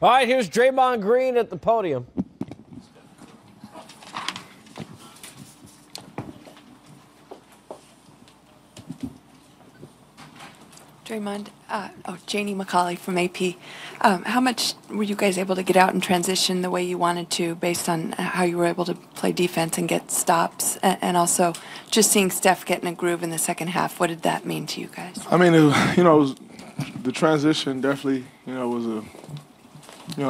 All right, here's Draymond Green at the podium. Draymond, Janie McCauley from AP. How much were you guys able to get out and transition the way you wanted to based on how you were able to play defense and get stops? And also just seeing Steph get in a groove in the second half, what did that mean to you guys? I mean, the transition definitely, was a,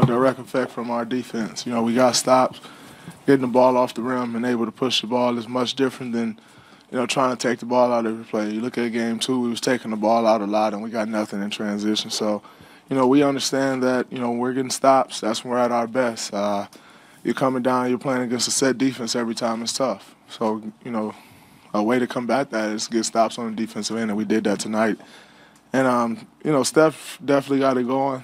direct effect from our defense. We got stops, getting the ball off the rim and able to push the ball is much different than, trying to take the ball out every play. You look at game 2, we was taking the ball out a lot and we got nothing in transition. So, we understand that, when we're getting stops, that's when we're at our best. You're coming down, you're playing against a set defense every time, it's tough. So, a way to combat that is get stops on the defensive end, and we did that tonight. And, Steph definitely got it going.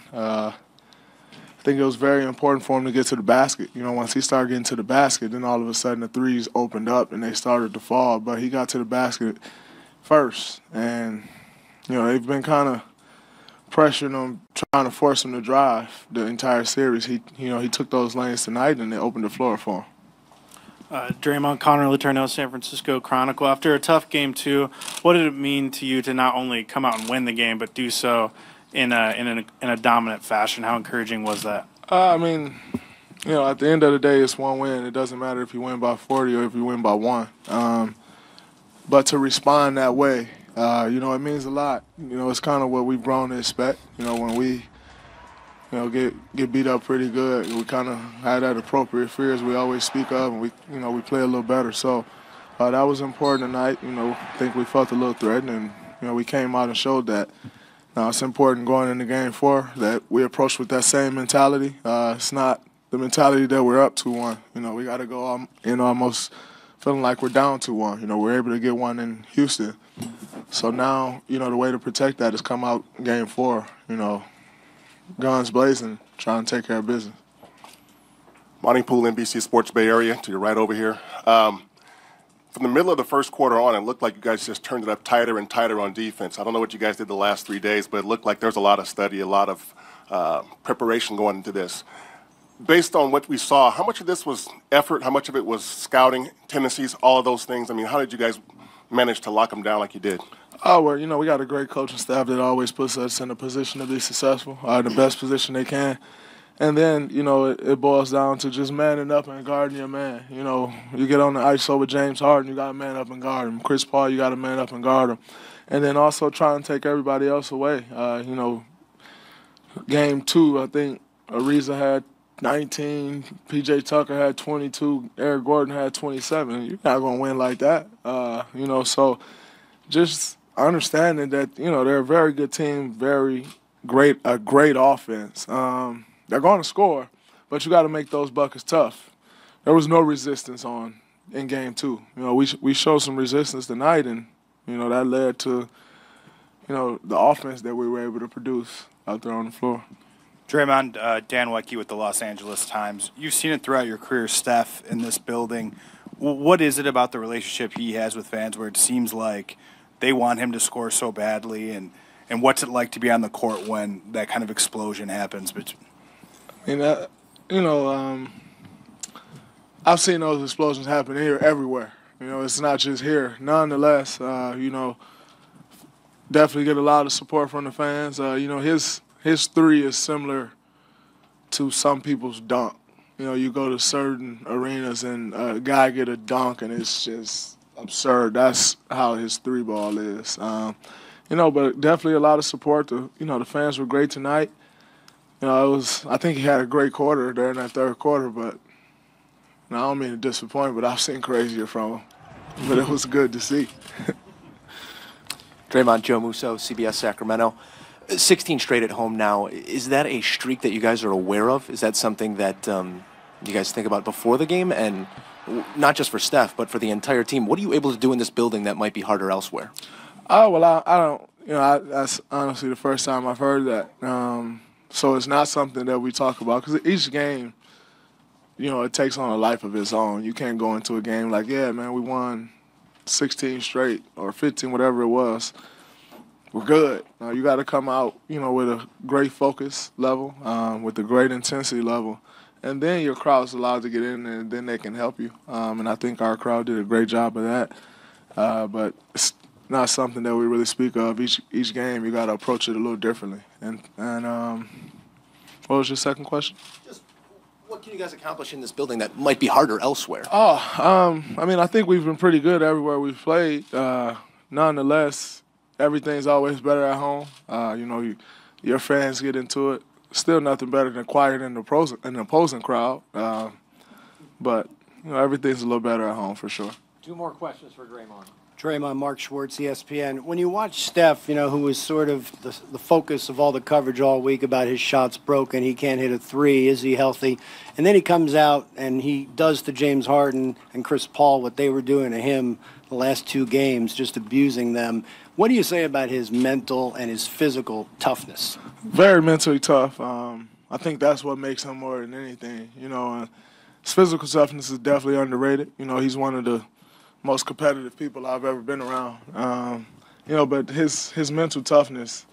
I think it was very important for him to get to the basket. Once he started getting to the basket, then all of a sudden the threes opened up and they started to fall. But he got to the basket first. And, they've been kind of pressuring him, trying to force him to drive the entire series. He took those lanes tonight and they opened the floor for him. Draymond, Connor Letourneau, San Francisco Chronicle. After a tough game 2, what did it mean to you to not only come out and win the game, but do so in a dominant fashion? How encouraging was that? At the end of the day, it's one win. It doesn't matter if you win by 40 or if you win by 1. But to respond that way, it means a lot. It's kind of what we've grown to expect. When we, get beat up pretty good, we kind of had that appropriate fears we always speak of, and we play a little better. So that was important tonight. I think we felt a little threatened, and we came out and showed that. Now, it's important going into Game 4 that we approach with that same mentality. It's not the mentality that we're up 2-1. We got to go almost feeling like we're down 2-1. We're able to get one in Houston. So now, the way to protect that is come out Game 4, guns blazing, trying to take care of business. Monty Poole, NBC Sports Bay Area, to your right over here. From the middle of the first quarter on, it looked like you guys just turned it up tighter and tighter on defense. I don't know what you guys did the last 3 days, but it looked like there was a lot of study, a lot of preparation going into this. Based on what we saw, how much of this was effort? How much of it was scouting, tendencies, all of those things? I mean, how did you guys manage to lock them down like you did? Oh, well, we got a great coaching staff that always puts us in a position to be successful, the best position they can. And then, it boils down to just manning up and guarding your man. You get on the ISO with James Harden, you got to man up and guard him. Chris Paul, you got to man up and guard him. And then also try and take everybody else away. Game 2, I think Ariza had 19, P.J. Tucker had 22, Eric Gordon had 27. You're not going to win like that. So just understanding that, they're a very good team, a great offense. They're going to score, but you got to make those buckets tough. There was no resistance in Game 2. We showed some resistance tonight, and, that led to, the offense that we were able to produce out there on the floor. Draymond, Dan Wecke with the Los Angeles Times. You've seen it throughout your career, Steph, in this building. What is it about the relationship he has with fans where it seems like they want him to score so badly, and what's it like to be on the court when that kind of explosion happens? I've seen those explosions happen here everywhere. It's not just here. Nonetheless, definitely get a lot of support from the fans. His three is similar to some people's dunk. You go to certain arenas and a guy get a dunk and it's just absurd. That's how his three ball is. But definitely a lot of support. The fans were great tonight. I think he had a great quarter there in that third quarter, but I don't mean to disappoint, but I've seen crazier from him. But it was good to see. Draymond, Joe Musso, CBS Sacramento. 16 straight at home now. Is that a streak that you guys are aware of? Is that something that you guys think about before the game? And not just for Steph, but for the entire team. What are you able to do in this building that might be harder elsewhere? Oh, well, I don't. That's honestly the first time I've heard that. So it's not something that we talk about because each game, it takes on a life of its own. You can't go into a game like, yeah, man, we won 16 straight or 15, whatever it was. we're good. You got to come out, with a great focus level, with a great intensity level, and then your crowd's allowed to get in there, and then they can help you. And I think our crowd did a great job of that. But it's not something that we really speak of. Each game, you got to approach it a little differently. And what was your second question? Just what can you guys accomplish in this building that might be harder elsewhere? I think we've been pretty good everywhere we've played. Nonetheless, everything's always better at home. Your fans get into it. Still nothing better than quiet in the opposing crowd. But everything's a little better at home for sure. 2 more questions for Draymond. Draymond, Mark Schwartz, ESPN. When you watch Steph, who was sort of the focus of all the coverage all week about his shots broken, he can't hit a 3, is he healthy? And then he comes out and he does to James Harden and Chris Paul what they were doing to him the last 2 games, just abusing them. What do you say about his mental and his physical toughness? Very mentally tough. I think that's what makes him more than anything. His physical toughness is definitely underrated. He's one of the most competitive people I've ever been around. But his mental toughness,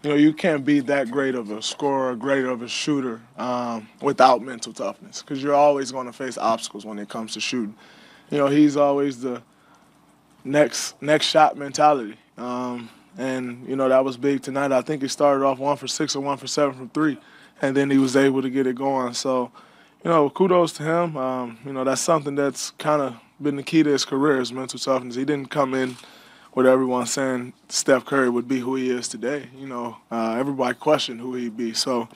you can't be that great of a scorer, great of a shooter without mental toughness, because you're always going to face obstacles when it comes to shooting. He's always the next shot mentality. That was big tonight. I think he started off 1 for 6 or 1 for 7 from 3, and then he was able to get it going. So, kudos to him. That's something that's kind of been the key to his career, is mental toughness. He didn't come in with everyone saying Steph Curry would be who he is today. Everybody questioned who he'd be. So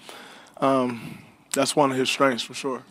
that's one of his strengths for sure.